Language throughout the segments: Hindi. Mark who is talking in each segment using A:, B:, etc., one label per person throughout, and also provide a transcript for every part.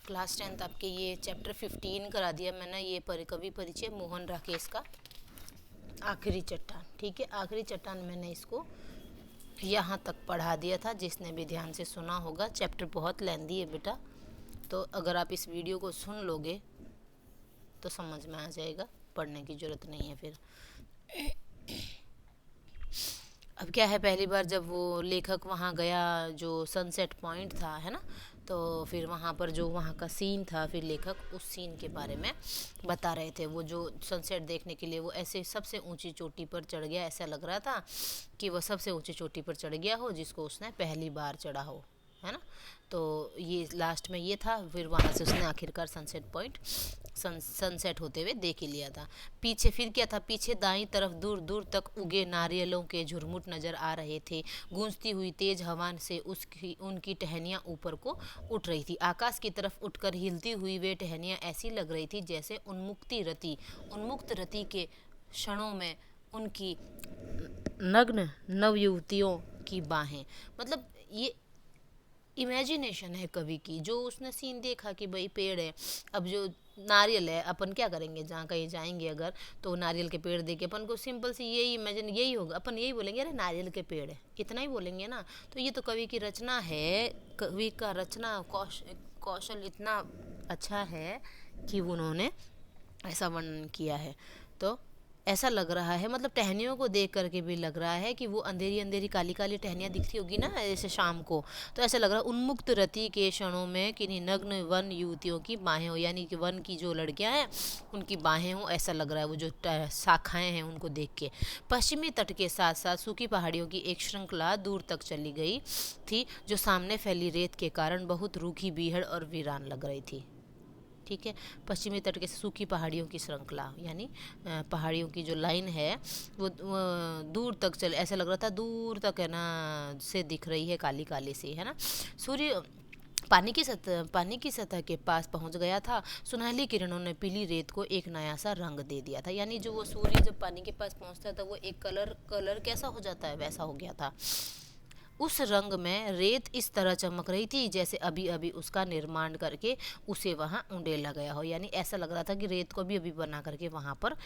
A: क्लास 10th आपके ये चैप्टर 15 करा दिया मैंने। ये कवि परिचय मोहन राकेश का आखिरी चट्टान। ठीक है, आखिरी चट्टान मैंने इसको यहाँ तक पढ़ा दिया था। जिसने भी ध्यान से सुना होगा, चैप्टर बहुत लेंदी है बेटा, तो अगर आप इस वीडियो को सुन लोगे तो समझ में आ जाएगा, पढ़ने की ज़रूरत नहीं है फिर। अब क्या है, पहली बार जब वो लेखक वहाँ गया, जो सनसेट पॉइंट था, है ना, तो फिर वहाँ पर जो वहाँ का सीन था, फिर लेखक उस सीन के बारे में बता रहे थे। वो जो सनसेट देखने के लिए वो ऐसे सबसे ऊंची चोटी पर चढ़ गया, ऐसा लग रहा था कि वो सबसे ऊंची चोटी पर चढ़ गया हो जिसको उसने पहली बार चढ़ा हो, है ना। तो ये लास्ट में ये था। फिर वहाँ से उसने आखिरकार सनसेट पॉइंट सनसेट होते हुए देख ही लिया था। पीछे फिर क्या था, पीछे दाईं तरफ दूर दूर तक उगे नारियलों के झुरमुट नजर आ रहे थे। गूंजती हुई तेज हवा से उसकी उनकी टहनियाँ ऊपर को उठ रही थी। आकाश की तरफ उठकर हिलती हुई वे टहनियाँ ऐसी लग रही थी जैसे उन्मुक्त रति के क्षणों में उनकी नग्न नवयुवतियों की बाहें। मतलब ये इमेजिनेशन है कवि की, जो उसने सीन देखा कि भाई पेड़ है, अब जो नारियल है, अपन क्या करेंगे, जहाँ कहीं जाएंगे अगर तो नारियल के पेड़ देखे अपन को सिंपल सी यही इमेजिन, यही होगा, अपन यही बोलेंगे अरे नारियल के पेड़ है, इतना ही बोलेंगे ना। तो ये तो कवि की रचना है, कवि का रचना कौशल इतना अच्छा है कि उन्होंने ऐसा वर्णन किया है। तो ऐसा लग रहा है, मतलब टहनियों को देख करके भी लग रहा है कि वो अंधेरी अंधेरी काली काली टहनियाँ दिखती होगी ना जैसे शाम को, तो ऐसा लग रहा है उन्मुक्त रति के क्षणों में किन्हीं नग्न वन युवतियों की बाहें हो, यानी कि वन की जो लड़कियां हैं उनकी बाहें हो, ऐसा लग रहा है वो जो शाखाएं हैं उनको देख के। पश्चिमी तट के साथ साथ सूखी पहाड़ियों की एक श्रृंखला दूर तक चली गई थी, जो सामने फैली रेत के कारण बहुत रूखी बीहड़ और वीरान लग रही थी। ठीक है, पश्चिमी तट के सूखी पहाड़ियों की श्रृंखला, यानी पहाड़ियों की जो लाइन है वो दूर तक चले, ऐसा लग रहा था दूर तक, है ना, से दिख रही है, काली काली सी, है ना। सूर्य पानी की सतह के पास पहुंच गया था। सुनहली किरणों ने पीली रेत को एक नया सा रंग दे दिया था। यानी जो वो सूर्य जब पानी के पास पहुंचता था वो एक कलर कैसा हो जाता है, वैसा हो गया था। उस रंग में रेत इस तरह चमक रही थी जैसे अभी अभी उसका निर्माण करके उसे वहाँ उंडेला गया हो। यानी ऐसा लग रहा था कि रेत को भी अभी बना करके वहाँ पर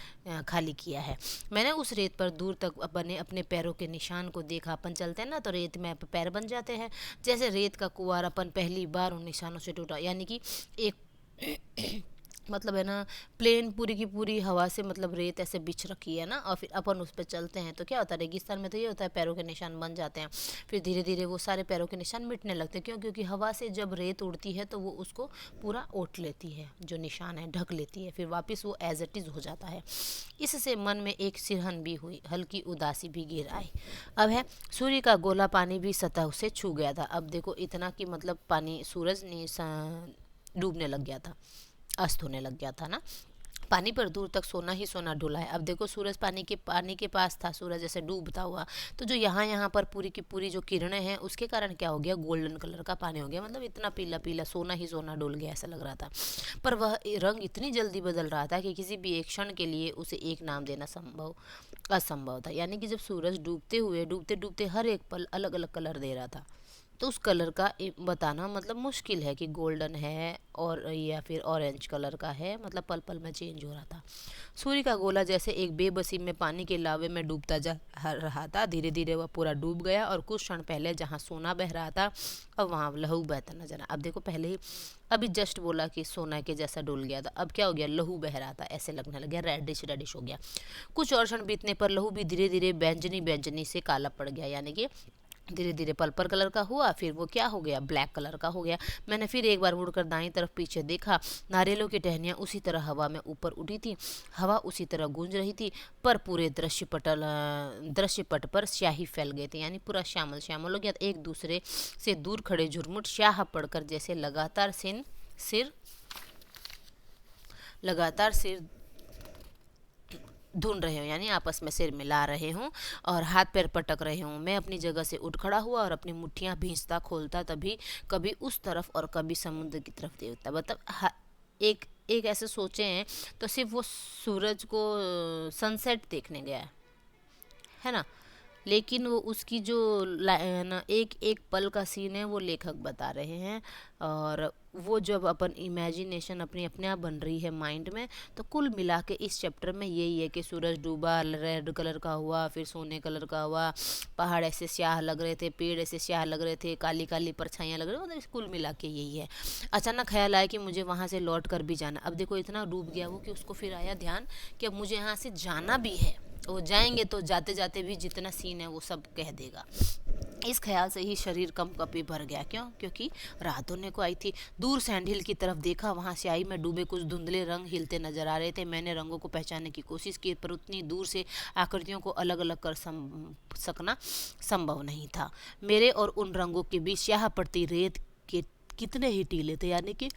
A: खाली किया है। मैंने उस रेत पर दूर तक बने अपने पैरों के निशान को देखा। अपन चलते हैं ना तो रेत में पैर बन जाते हैं, जैसे रेत का कुंवार अपन पहली बार उन निशानों से टूटा। यानी कि एक मतलब है ना, प्लेन पूरी की पूरी हवा से मतलब रेत ऐसे बिछ रखी है ना, और फिर अपन उस पर चलते हैं तो क्या होता है, रेगिस्तान में तो ये होता है पैरों के निशान बन जाते हैं। फिर धीरे धीरे वो सारे पैरों के निशान मिटने लगते हैं। क्यों? क्योंकि हवा से जब रेत उड़ती है तो वो उसको पूरा ओट लेती है, जो निशान है ढक लेती है, फिर वापस वो एज इट इज़ हो जाता है। इससे मन में एक सिरहन भी हुई, हल्की उदासी भी गिर आई। अब है, सूर्य का गोला पानी भी सतह से छू गया था। अब देखो इतना कि मतलब पानी, सूरज ने डूबने लग गया था, अस्त होने लग गया था ना। पानी पर दूर तक सोना ही सोना ढुला है। अब देखो सूरज पानी के पास था, सूरज जैसे डूबता हुआ, तो जो यहाँ पर पूरी की पूरी जो किरणें हैं उसके कारण क्या हो गया, गोल्डन कलर का पानी हो गया। मतलब इतना पीला पीला सोना ही सोना डुल गया, ऐसा लग रहा था। पर वह रंग इतनी जल्दी बदल रहा था कि किसी भी एक क्षण के लिए उसे एक नाम देना असंभव था। यानी कि जब सूरज डूबते डूबते हर एक पल अलग अलग कलर दे रहा था, तो उस कलर का बताना मतलब मुश्किल है कि गोल्डन है और या फिर ऑरेंज कलर का है, मतलब पल पल में चेंज हो रहा था। सूर्य का गोला जैसे एक बेबसी में पानी के लावे में डूबता जा रहा था। धीरे धीरे वह पूरा डूब गया और कुछ क्षण पहले जहाँ सोना बह रहा था अब वहाँ लहू बहता नजर आया। अब देखो पहले ही अभी जस्ट बोला कि सोना के जैसा डुल गया था, अब क्या हो गया, लहू बह रहा था, ऐसे लगने लग गया, रेडिश हो गया। कुछ और क्षण बीतने पर लहू भी धीरे धीरे बैंजनी से काला पड़ गया। यानी कि धीरे धीरे पर्पल कलर का हुआ, फिर वो क्या हो गया, ब्लैक कलर का हो गया। मैंने फिर एक बार मुड़कर दाईं तरफ पीछे देखा। नारियलों की टहनियाँ उसी तरह हवा में ऊपर उठी थी, हवा उसी तरह गूंज रही थी, पर पूरे दृश्य पट पर स्याही फैल गए थे। यानी पूरा श्यामल श्यामल हो गया। एक दूसरे से दूर खड़े झुरमुट स्याह पड़कर जैसे लगातार सिर ढूंढ रहे हो, यानी आपस में सिर मिला रहे हूँ और हाथ पैर पटक रहे हूँ। मैं अपनी जगह से उठ खड़ा हुआ और अपनी मुट्ठियाँ भींचता खोलता तभी कभी उस तरफ और कभी समुद्र की तरफ देखता। मतलब एक ऐसे सोचे हैं तो सिर्फ वो सूरज को सनसेट देखने गया है ना, लेकिन वो उसकी जो ना एक एक पल का सीन है वो लेखक बता रहे हैं। और वो जब अपन इमेजिनेशन अपनी अपने आप बन रही है माइंड में, तो कुल मिला के इस चैप्टर में यही है कि सूरज डूबा, रेड कलर का हुआ, फिर सोने कलर का हुआ, पहाड़ ऐसे स्याह लग रहे थे, पेड़ ऐसे स्याह लग रहे थे, काली काली परछाइयाँ लग रही, मतलब कुल मिला के यही है। अचानक ख्याल आया कि मुझे वहाँ से लौट कर भी जाना। अब देखो इतना डूब गया वो कि उसको फिर आया ध्यान कि अब मुझे यहाँ से जाना भी है। वो जाएंगे तो जाते जाते भी जितना सीन है वो सब कह देगा। इस ख्याल से ही शरीर कंपकपी भर गया। क्यों? क्योंकि रात होने को आई थी। दूर सैंड हिल की तरफ देखा, वहां से आई में डूबे कुछ धुंधले रंग हिलते नजर आ रहे थे। मैंने रंगों को पहचानने की कोशिश की, पर उतनी दूर से आकृतियों को अलग अलग कर सकना संभव नहीं था। मेरे और उन रंगों के बीच स्याह पड़ती रेत के कितने ही टीले थे, यानी कि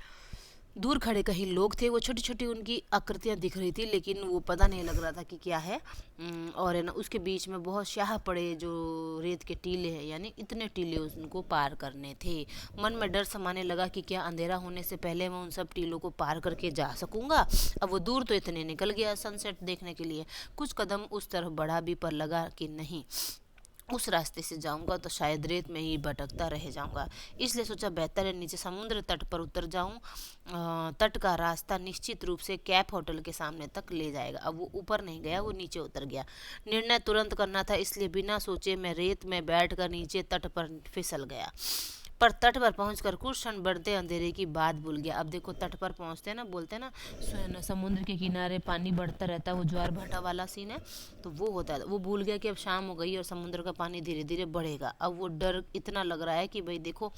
A: दूर खड़े कहीं लोग थे। वो छोटी छोटी उनकी आकृतियां दिख रही थी, लेकिन वो पता नहीं लग रहा था कि क्या है। और है ना, उसके बीच में बहुत स्याह पड़े जो रेत के टीले हैं, यानी इतने टीले उनको पार करने थे। मन में डर समाने लगा कि क्या अंधेरा होने से पहले मैं उन सब टीलों को पार करके जा सकूंगा। अब वो दूर तो इतने निकल गया सनसेट देखने के लिए। कुछ कदम उस तरफ बढ़ा भी, पर लगा कि नहीं, उस रास्ते से जाऊंगा तो शायद रेत में ही भटकता रह जाऊंगा। इसलिए सोचा बेहतर है नीचे समुद्र तट पर उतर जाऊं। तट का रास्ता निश्चित रूप से कैप होटल के सामने तक ले जाएगा। अब वो ऊपर नहीं गया, वो नीचे उतर गया। निर्णय तुरंत करना था, इसलिए बिना सोचे मैं रेत में बैठकर नीचे तट पर फिसल गया। पर तट पर पहुंचकर कुछ क्षण बढ़ते अंधेरे की बात भूल गया। अब देखो तट पर पहुंचते हैं ना, बोलते हैं ना समुद्र के किनारे पानी बढ़ता रहता है, वो ज्वार भाटा वाला सीन है, तो वो होता है। वो भूल गया कि अब शाम हो गई और समुद्र का पानी धीरे धीरे बढ़ेगा। अब वो डर इतना लग रहा है कि भाई देखो,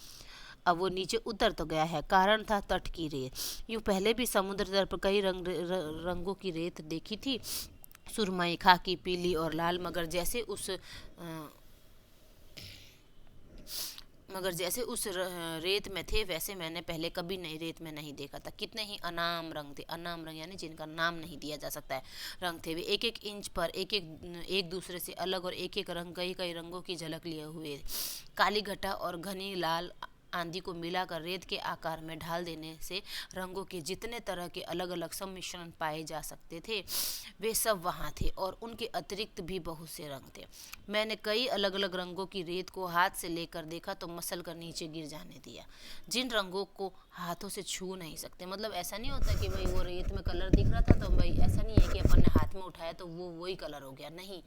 A: अब वो नीचे उतर तो गया है। कारण था तट की रेत। यूँ पहले भी समुद्र तट पर कई रंगों की रेत देखी थी, सुरमई, खाकी, पीली और लाल, मगर जैसे उस रेत में थे वैसे मैंने पहले कभी नई रेत में नहीं देखा था। कितने ही अनाम रंग थे, अनाम रंग यानी जिनका नाम नहीं दिया जा सकता है, रंग थे। वे एक एक इंच पर एक दूसरे से अलग, और एक एक रंग कई कई रंगों की झलक लिए हुए। काली घटा और घनी लाल आंधी को मिलाकर रेत के आकार में ढाल देने से रंगों के जितने तरह के अलग अलग सम्मिश्रण पाए जा सकते थे, वे सब वहाँ थे, और उनके अतिरिक्त भी बहुत से रंग थे। मैंने कई अलग अलग रंगों की रेत को हाथ से लेकर देखा तो मसल कर नीचे गिर जाने दिया। जिन रंगों को हाथों से छू नहीं सकते, मतलब ऐसा नहीं होता कि भाई वो रेत में कलर दिख रहा था तो भाई ऐसा नहीं है कि अपन ने हाथ में उठाया तो वो वही कलर हो गया, नहीं।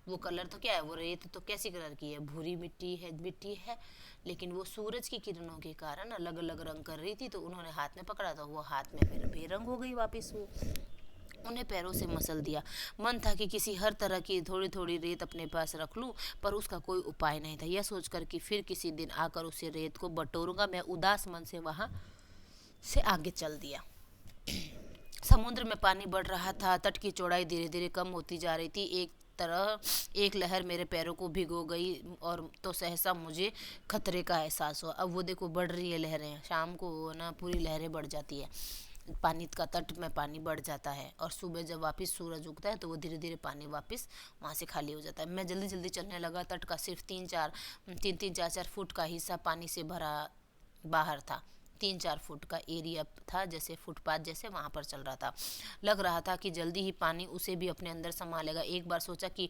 A: वो कलर तो क्या है, वो रेत तो कैसी कलर की है, भूरी मिट्टी है, लेकिन वो सूरज की किरणों के कारण अलग अलग रंग कर रही थी। तो उन्होंने हाथ में पकड़ा तो वो हाथ में फिर बेरंग हो गई वापस। वो उन्हें पैरों से मसल दिया। मन था कि किसी हर तरह की थोड़ी थोड़ी रेत अपने पास रख लूं, पर उसका कोई उपाय नहीं था। यह सोचकर कि फिर किसी दिन आकर उसे रेत को बटोरूंगा, मैं उदास मन से वहां से आगे चल दिया। समुद्र में पानी बढ़ रहा था, तट की चौड़ाई धीरे धीरे कम होती जा रही थी। एक लहर मेरे पैरों को भिगो गई, और तो सहसा मुझे खतरे का एहसास हुआ। अब वो देखो बढ़ रही है लहरें, शाम को ना पूरी लहरें बढ़ जाती है, पानी का तट में पानी बढ़ जाता है, और सुबह जब वापस सूरज उगता है तो वो धीरे धीरे पानी वापस वहाँ से खाली हो जाता है। मैं जल्दी जल्दी चलने लगा। तट का सिर्फ तीन तीन चार चार फुट का हिस्सा पानी से भरा बाहर था। 3-4 फुट का एरिया था, जैसे फुटपाथ जैसे वहाँ पर चल रहा था। लग रहा था कि जल्दी ही पानी उसे भी अपने अंदर समा लेगा। एक बार सोचा कि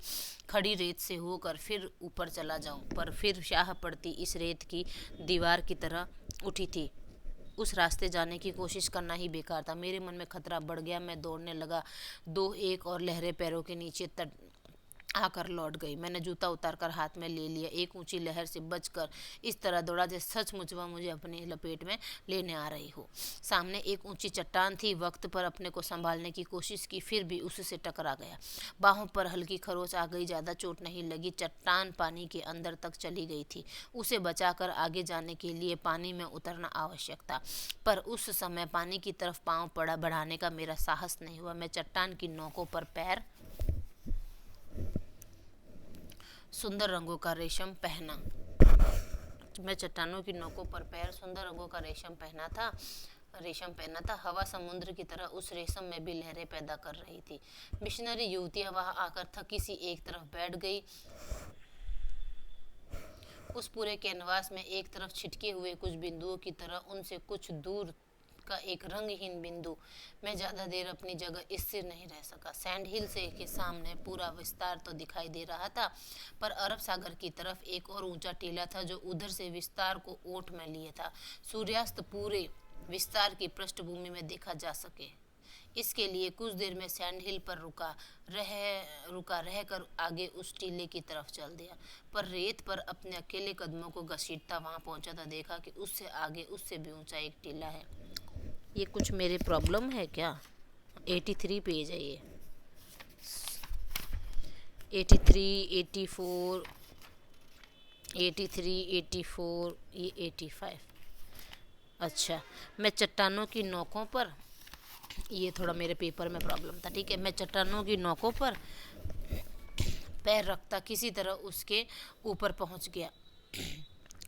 A: खड़ी रेत से होकर फिर ऊपर चला जाऊं, पर फिर स्याह पड़ती इस रेत की दीवार की तरह उठी थी। उस रास्ते जाने की कोशिश करना ही बेकार था। मेरे मन में खतरा बढ़ गया। मैं दौड़ने लगा। दो एक और लहरें पैरों के नीचे तट आकर लौट गई। मैंने जूता उतारकर हाथ में ले लिया। एक ऊंची लहर से बचकर इस तरह दौड़ा जैसे सचमुच वह मुझे अपने लपेट में लेने आ रही हो। सामने एक ऊंची चट्टान थी। वक्त पर अपने को संभालने की कोशिश की, फिर भी उससे टकरा गया। बाहों पर हल्की खरोच आ गई, ज्यादा चोट नहीं लगी। चट्टान पानी के अंदर तक चली गई थी। उसे बचाकर आगे जाने के लिए पानी में उतरना आवश्यक था, पर उस समय पानी की तरफ पांव बढ़ाने का मेरा साहस नहीं हुआ। मैं चट्टान की नोकों पर पैर सुंदर रंगों का रेशम पहना मैं चट्टानों की नोकों पर पैर सुंदर रंगों का रेशम पहना था। हवा समुद्र की तरह उस रेशम में भी लहरें पैदा कर रही थी। मिशनरी युवतियां वहां आकर थकी सी एक तरफ बैठ गई। उस पूरे कैनवास में एक तरफ छिटके हुए कुछ बिंदुओं की तरह उनसे कुछ दूर का एक रंगहीन बिंदु। मैं ज्यादा देर अपनी जगह स्थिर नहीं रह सका। सैंड हिल से के सामने पूरा विस्तार तो दिखाई दे रहा था, पर अरब सागर की तरफ एक और ऊंचा टीला था जो उधर से विस्तार को ओट में लिए था। सूर्यास्त पूरे विस्तार की पृष्ठभूमि में देखा जा सके, इसके लिए कुछ देर में सैंड हिल पर रुका रहकर आगे उस टीले की तरफ चल दिया। पर रेत पर अपने अकेले कदमों को घसीटता वहां पहुंचा तो देखा कि उससे आगे उससे भी ऊंचा एक टीला है। ये कुछ मेरे प्रॉब्लम है क्या? 83 पेज है ये। 83, 84, 83, 84, ये 85। अच्छा, मैं चट्टानों की नोकों पर, ये थोड़ा मेरे पेपर में प्रॉब्लम था, ठीक है। मैं चट्टानों की नोकों पर पैर रखता किसी तरह उसके ऊपर पहुंच गया।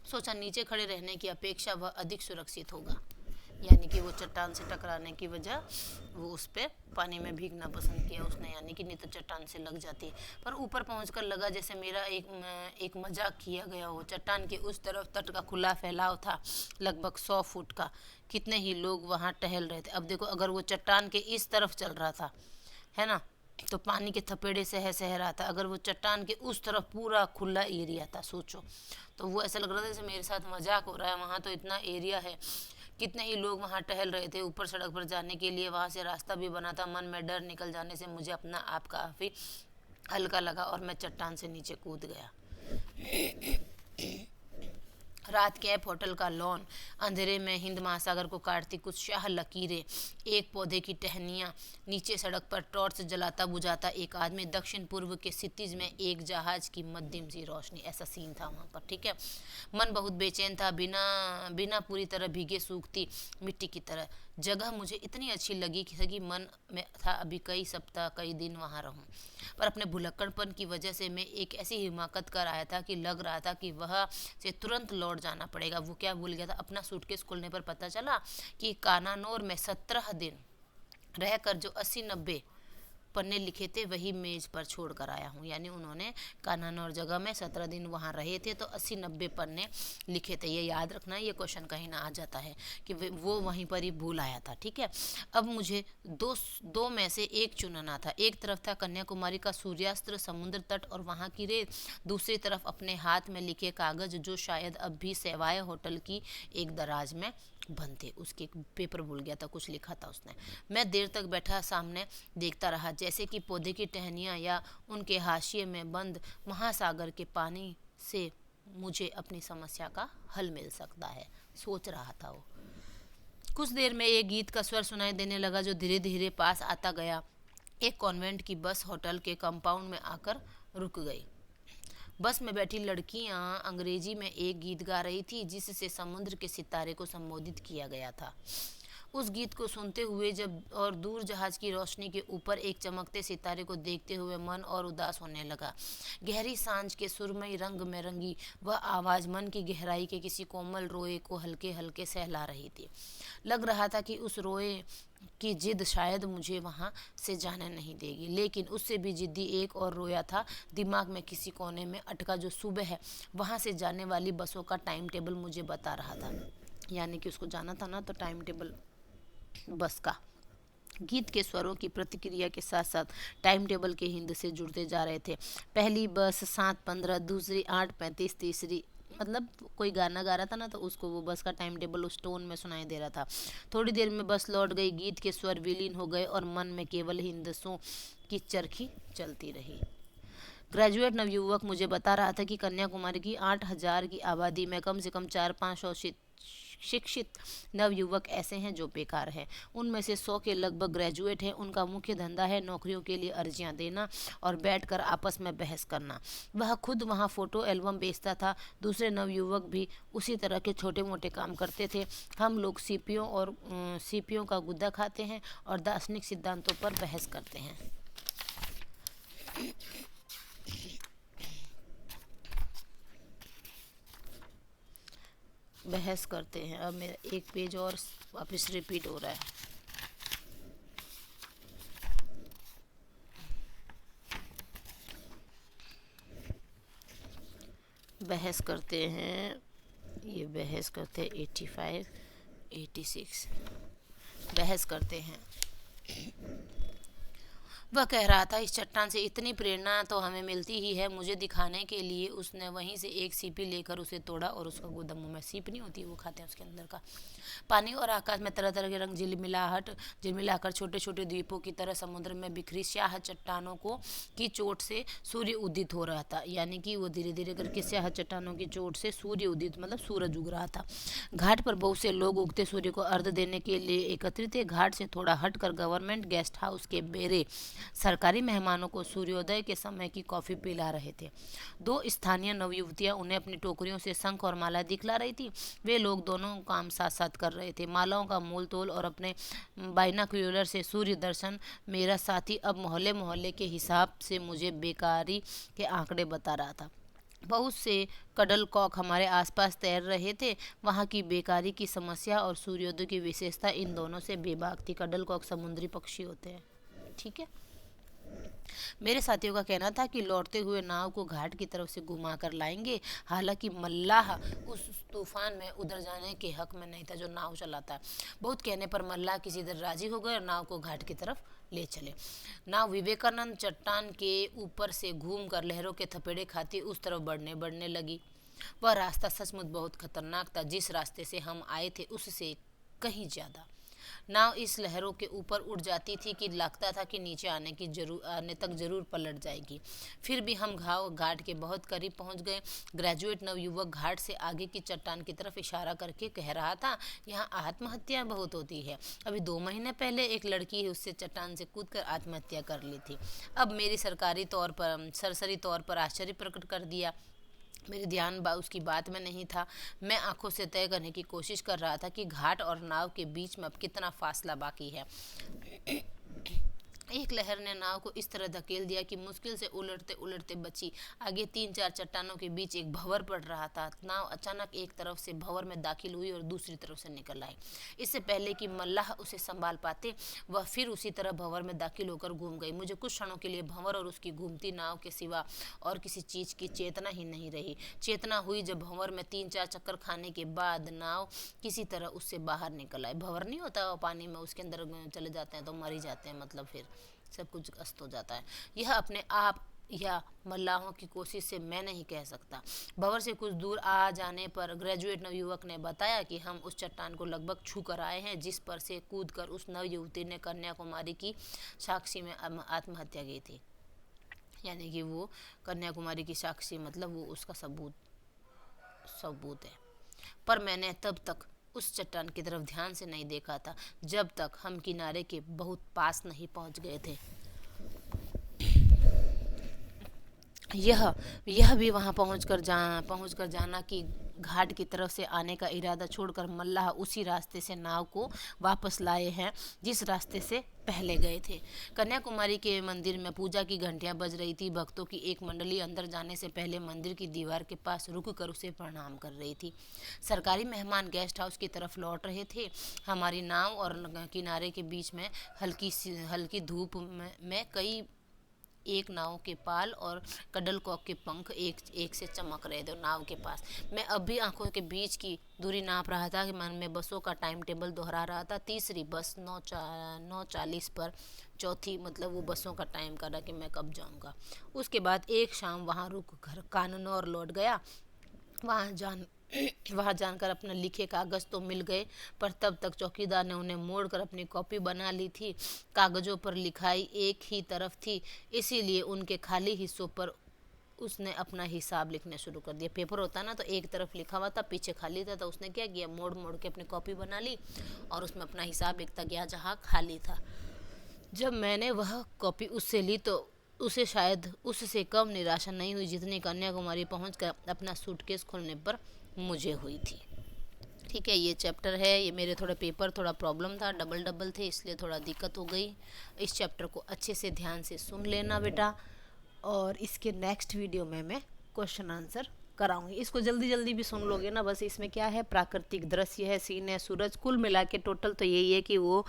A: सोचा नीचे खड़े रहने की अपेक्षा वह अधिक सुरक्षित होगा, यानी कि वो चट्टान से टकराने की वजह वो उस पर पानी में भीगना पसंद किया उसने, यानी कि नहीं तो चट्टान से लग जाती। पर ऊपर पहुंचकर लगा जैसे मेरा एक मजाक किया गया हो। चट्टान के उस तरफ तट का खुला फैलाव था, लगभग 100 फुट का। कितने ही लोग वहां टहल रहे थे। अब देखो, अगर वो चट्टान के इस तरफ चल रहा था, है ना, तो पानी के थपेड़े सह रहा था। अगर वो चट्टान के उस तरफ पूरा खुला एरिया था, सोचो, तो वो ऐसा लग रहा था जैसे मेरे साथ मजाक हो रहा है। वहाँ तो इतना एरिया है, कितने ही लोग वहाँ टहल रहे थे। ऊपर सड़क पर जाने के लिए वहाँ से रास्ता भी बना था। मन में डर निकल जाने से मुझे अपना आप काफ़ी हल्का लगा और मैं चट्टान से नीचे कूद गया। रात कैप होटल का लॉन, अंधेरे में हिंद महासागर को काटती कुछ शाह लकीरें, एक पौधे की टहनियाँ, नीचे सड़क पर टॉर्च जलाता बुझाता एक आदमी, दक्षिण पूर्व के क्षितिज में एक जहाज की मध्यम सी रोशनी। ऐसा सीन था वहाँ पर, ठीक है। मन बहुत बेचैन था, बिना बिना पूरी तरह भीगे सूखती मिट्टी की तरह। जगह मुझे इतनी अच्छी लगी कि मन में था अभी कई सप्ताह कई दिन वहाँ रहूं, पर अपने भुलक्कड़पन की वजह से मैं एक ऐसी हिमाकत कर आया था कि लग रहा था कि वह से तुरंत लौट जाना पड़ेगा। वो क्या भूल गया था? अपना सूटकेस खोलने पर पता चला कि कानानौर में 17 दिन रहकर जो 80-90 पन्ने लिखे थे वही मेज पर छोड़ कर आया हूँ। यानी उन्होंने कानानौर जगह में 17 दिन वहाँ रहे थे तो 80-90 पन्ने लिखे थे। ये याद रखना, ये क्वेश्चन कहीं ना आ जाता है कि वो वहीं पर ही भूल आया था, ठीक है। अब मुझे दो में से एक चुनना था। एक तरफ था कन्याकुमारी का सूर्यास्त समुद्र तट और वहाँ की रेत, दूसरी तरफ अपने हाथ में लिखे कागज जो शायद अब भी सेवाय होटल की एक दराज में बंद थे। उसके पेपर भूल गया था, कुछ लिखा था उसने। मैं देर तक बैठा सामने देखता रहा, जैसे कि पौधे की टहनियाँ या उनके हाशिए में बंद महासागर के पानी से मुझे अपनी समस्या का हल मिल सकता है, सोच रहा था वो। कुछ देर में एक गीत का स्वर सुनाई देने लगा जो धीरे धीरे पास आता गया। एक कॉन्वेंट की बस होटल के कंपाउंड में आकर रुक गई। बस में बैठी लड़कियां अंग्रेजी में एक गीत गा रही थी जिससे समुद्र के सितारे को संबोधित किया गया था। उस गीत को सुनते हुए जब और दूर जहाज की रोशनी के ऊपर एक चमकते सितारे को देखते हुए मन और उदास होने लगा। गहरी सांझ के सुरमई रंग में रंगी वह आवाज़ मन की गहराई के किसी कोमल रोए को हल्के हल्के सहला रही थी। लग रहा था कि उस रोए की जिद शायद मुझे वहाँ से जाने नहीं देगी, लेकिन उससे भी जिद्दी एक और रोया था दिमाग में किसी कोने में अटका जो सुबह है वहाँ से जाने वाली बसों का टाइम टेबल मुझे बता रहा था। यानी कि उसको जाना था ना, तो टाइम टेबल बस का। गीत के स्वरों की प्रतिक्रिया के साथ साथ टाइम टेबल के हिंद से जुड़ते जा रहे थे। पहली बस 7:15, दूसरी 8:35, तीसरी, मतलब कोई गाना गा रहा था ना तो उसको वो बस का टाइम टेबल उस टोन में सुनाई दे रहा था। थोड़ी देर में बस लौट गई, गीत के स्वर विलीन हो गए और मन में केवल हिंदसों की चरखी चलती रही। ग्रेजुएट नवयुवक मुझे बता रहा था कि कन्याकुमारी की 8,000 की आबादी में कम से कम 400-500 शिक्षित नवयुवक ऐसे हैं जो बेकार हैं। उनमें से 100 के लगभग ग्रेजुएट हैं। उनका मुख्य धंधा है नौकरियों के लिए अर्जियां देना और बैठकर आपस में बहस करना। वह खुद वहां फोटो एल्बम बेचता था। दूसरे नवयुवक भी उसी तरह के छोटे मोटे काम करते थे। हम लोग सीपियों का गुद्दा खाते हैं और दार्शनिक सिद्धांतों पर बहस करते हैं। अब मेरा एक पेज और वापस रिपीट हो रहा है। बहस करते हैं 85, 86। बहस करते हैं। वह कह रहा था, इस चट्टान से इतनी प्रेरणा तो हमें मिलती ही है। मुझे दिखाने के लिए उसने वहीं से एक सीपी लेकर उसे तोड़ा और उसका गोदा मुंह में। सीप नहीं होती, वो खाते हैं उसके अंदर का। पानी और आकाश में तरह तरह के रंग झिलमिलाकर छोटे छोटे द्वीपों की तरह समुद्र में बिखरी स्याह चट्टानों को की चोट से सूर्य उदित हो रहा था। यानी कि वो धीरे धीरे करके स्याह चट्टानों की चोट से सूर्य उदित मतलब सूरज उग रहा था। घाट पर बहुत से लोग उगते सूर्य को अर्घ देने के लिए एकत्रित थे। घाट से थोड़ा हटकर गवर्नमेंट गेस्ट हाउस के बेरे सरकारी मेहमानों को सूर्योदय के समय की कॉफी पिला रहे थे। दो स्थानीय नवयुवतियां उन्हें अपनी टोकरियों से शंख और माला दिखला रही थी। वे लोग दोनों काम साथ साथ कर रहे थे, मालाओं का मोल तोल और अपने बाइनाक्यूलर से सूर्य दर्शन। मेरा साथी अब मोहल्ले मोहल्ले के हिसाब से मुझे बेकारी के आंकड़े बता रहा था। बहुत से कडल कॉक हमारे आसपास तैर रहे थे। वहाँ की बेकारी की समस्या और सूर्योदय की विशेषता इन दोनों से बेबाक थी। कडल कॉक समुद्री पक्षी होते हैं, ठीक है। मेरे साथियों का कहना था कि लौटते हुए नाव को घाट की तरफ से घुमा कर लाएंगे। हालांकि मल्लाह उस तूफान में उधर जाने के हक में नहीं था जो नाव चलाता है। बहुत कहने पर मल्लाह किसी तरह राजी हो गए और नाव को घाट की तरफ ले चले। नाव विवेकानंद चट्टान के ऊपर से घूम कर लहरों के थपेड़े खाती उस तरफ बढ़ने लगी। वह रास्ता सचमुच बहुत खतरनाक था। जिस रास्ते से हम आए थे उससे कहीं ज्यादा। नाव इस लहरों के ऊपर उड़ जाती थी कि लगता था कि नीचे आने तक जरूर पलट जाएगी। फिर भी हम घाट के बहुत करीब पहुंच गए। ग्रेजुएट नवयुवक घाट से आगे की चट्टान की तरफ इशारा करके कह रहा था, यहाँ आत्महत्या बहुत होती है। अभी 2 महीने पहले एक लड़की उससे चट्टान से कूदकर आत्महत्या कर ली थी। अब मेरी सरसरी तौर पर आश्चर्य प्रकट कर दिया। मेरे ध्यान उसकी बात में नहीं था। मैं आंखों से तय करने की कोशिश कर रहा था कि घाट और नाव के बीच में अब कितना फासला बाकी है। एक लहर ने नाव को इस तरह धकेल दिया कि मुश्किल से उलटते उलटते बची। आगे 3-4 चट्टानों के बीच एक भंवर पड़ रहा था। नाव अचानक एक तरफ से भंवर में दाखिल हुई और दूसरी तरफ से निकल आई। इससे पहले कि मल्लाह उसे संभाल पाते, वह फिर उसी तरह भंवर में दाखिल होकर घूम गई। मुझे कुछ क्षणों के लिए भंवर और उसकी घूमती नाव के सिवा और किसी चीज की चेतना ही नहीं रही। चेतना हुई जब भंवर में 3-4 चक्कर खाने के बाद नाव किसी तरह उससे बाहर निकल आई। भंवर नहीं होता पानी में, उसके अंदर चले जाते हैं तो मर ही जाते हैं, मतलब फिर सब कुछ अस्त हो जाता है। यह अपने आप या मल्लाहों की कोशिश से मैं नहीं कह सकता। भंवर से कुछ दूर आ जाने पर ग्रेजुएट नवयुवक ने बताया कि हम उस चट्टान को लगभग छू कर आए हैं जिस पर से कूदकर उस नवयुवती ने कन्याकुमारी की साक्षी में आत्महत्या की थी। यानी कि वो कन्याकुमारी की साक्षी मतलब वो उसका सबूत है। पर मैंने तब तक उस चट्टान की तरफ ध्यान से नहीं देखा था जब तक हम किनारे के बहुत पास नहीं पहुंच गए थे। यह भी वहां पहुंचकर जाना कि घाट की तरफ से आने का इरादा छोड़कर मल्लाह उसी रास्ते से नाव को वापस लाए हैं जिस रास्ते से पहले गए थे। कन्याकुमारी के मंदिर में पूजा की घंटियां बज रही थी। भक्तों की एक मंडली अंदर जाने से पहले मंदिर की दीवार के पास रुककर उसे प्रणाम कर रही थी। सरकारी मेहमान गेस्ट हाउस की तरफ लौट रहे थे। हमारी नाव और किनारे के बीच में हल्की धूप में कई एक नाव के पाल और कडल कॉक के पंख एक से चमक रहे थे नाव के पास। मैं अब भी आंखों के बीच की दूरी नाप रहा था कि मन में बसों का टाइम टेबल दोहरा रहा था। तीसरी बस 9:40 पर, चौथी मतलब वो बसों का टाइम कर रहा कि मैं कब जाऊंगा। उसके बाद एक शाम वहाँ रुक घर काननौर लौट गया। वहाँ जानकर अपने लिखे कागज तो मिल गए, पर तब तक चौकीदार ने उन्हें मोड़कर अपनी कॉपी बना ली थी। कागजों पर लिखाई एक ही तरफ थी, इसीलिए उनके खाली हिस्सों पर उसने अपना हिसाब लिखने शुरू कर दिया। पेपर होता ना तो एक तरफ लिखा हुआ था, पीछे खाली था, तो उसने क्या किया, मोड़ मोड़ के अपनी कॉपी बना ली और उसमें अपना हिसाब लिखता गया जहाँ खाली था। जब मैंने वह कॉपी उससे ली तो उसे शायद उससे कम निराशा नहीं हुई जितनी कन्याकुमारी पहुंचकर अपना सूटकेस खोलने पर मुझे हुई थी। ठीक है, ये चैप्टर है। ये मेरे थोड़ा प्रॉब्लम था, डबल थे, इसलिए थोड़ा दिक्कत हो गई। इस चैप्टर को अच्छे से ध्यान से सुन लेना बेटा, और इसके नेक्स्ट वीडियो में मैं क्वेश्चन आंसर कराऊंगी। इसको जल्दी भी सुन लोगे ना, बस इसमें क्या है, प्राकृतिक दृश्य है, सीन है, सूरज, कुल मिला के टोटल तो यही है कि वो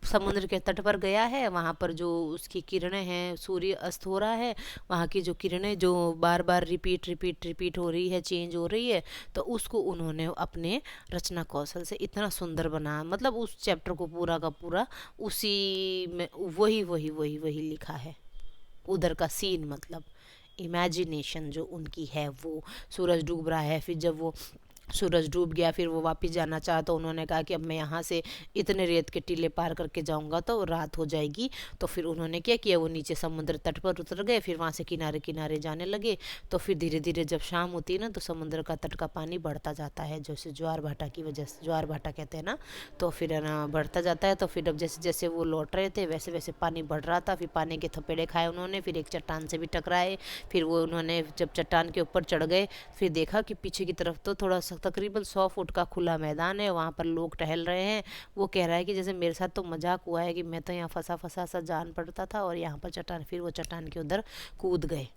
A: समुद्र के तट पर गया है, वहाँ पर जो उसकी किरणें हैं, सूर्य अस्त हो रहा है, वहाँ की जो किरणें जो बार बार रिपीट रिपीट रिपीट हो रही है, चेंज हो रही है, तो उसको उन्होंने अपने रचना कौशल से इतना सुंदर बना, मतलब उस चैप्टर को पूरा का पूरा उसी में वही वही वही वही लिखा है। उधर का सीन, मतलब इमेजिनेशन जो उनकी है वो। सूरज डूब रहा है, फिर जब वो सूरज डूब गया, फिर वो वापस जाना चाहा तो उन्होंने कहा कि अब मैं यहाँ से इतने रेत के टीले पार करके जाऊँगा तो रात हो जाएगी। तो फिर उन्होंने क्या किया, वो नीचे समुद्र तट पर उतर गए, फिर वहाँ से किनारे किनारे जाने लगे। तो फिर धीरे धीरे जब शाम होती है ना, तो समुद्र का तट का पानी बढ़ता जाता है, जैसे ज्वार भाटा की वजह से, ज्वार भाटा कहते हैं ना, तो फिर है ना बढ़ता जाता है। तो फिर अब जैसे जैसे वो लौट रहे थे वैसे वैसे पानी बढ़ रहा था, फिर पानी के थपेड़े खाए उन्होंने, फिर एक चट्टान से भी टकराए। फिर वो उन्होंने जब चट्टान के ऊपर चढ़ गए, फिर देखा कि पीछे की तरफ तो थोड़ा सा तकरीबन 100 फुट का खुला मैदान है, वहाँ पर लोग टहल रहे हैं। वो कह रहा है कि जैसे मेरे साथ तो मजाक हुआ है कि मैं तो यहाँ फंसा फंसा सा जान पड़ता था और यहाँ पर चट्टान, फिर वो चट्टान के उधर कूद गए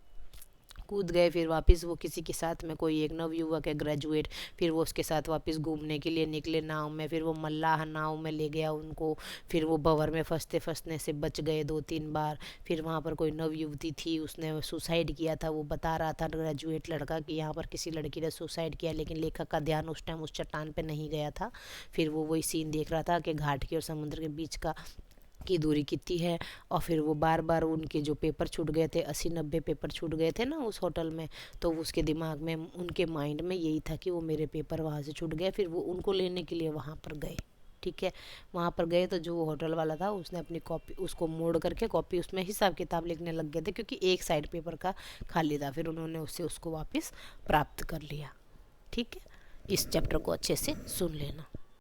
A: कूद गए। फिर वापस वो किसी के साथ में, कोई एक नवयुवक है ग्रेजुएट, फिर वो उसके साथ वापस घूमने के लिए निकले नाव में, फिर वो मल्लाह नाव में ले गया उनको। फिर वो भंवर में फंसते फंसने से बच गए 2-3 बार। फिर वहाँ पर कोई नवयुवती थी, उसने सुसाइड किया था, वो बता रहा था ग्रेजुएट लड़का कि यहाँ पर किसी लड़की ने सुसाइड किया, लेकिन लेखक का ध्यान उस टाइम उस चट्टान पर नहीं गया था। फिर वो वही सीन देख रहा था कि घाट के और समुद्र के बीच का की दूरी कितनी है। और फिर वो बार बार उनके जो पेपर छूट गए थे, 80-90 पेपर छूट गए थे ना उस होटल में, तो उसके दिमाग में, उनके माइंड में यही था कि वो मेरे पेपर वहाँ से छूट गए। फिर वो उनको लेने के लिए वहाँ पर गए। ठीक है, वहाँ पर गए तो जो होटल वाला था उसने अपनी कॉपी उसको मोड़ करके कॉपी उसमें हिसाब किताब लिखने लग गए थे, क्योंकि एक साइड पेपर का खाली था। फिर उन्होंने उससे उसको वापस प्राप्त कर लिया। ठीक है, इस चैप्टर को अच्छे से सुन लेना।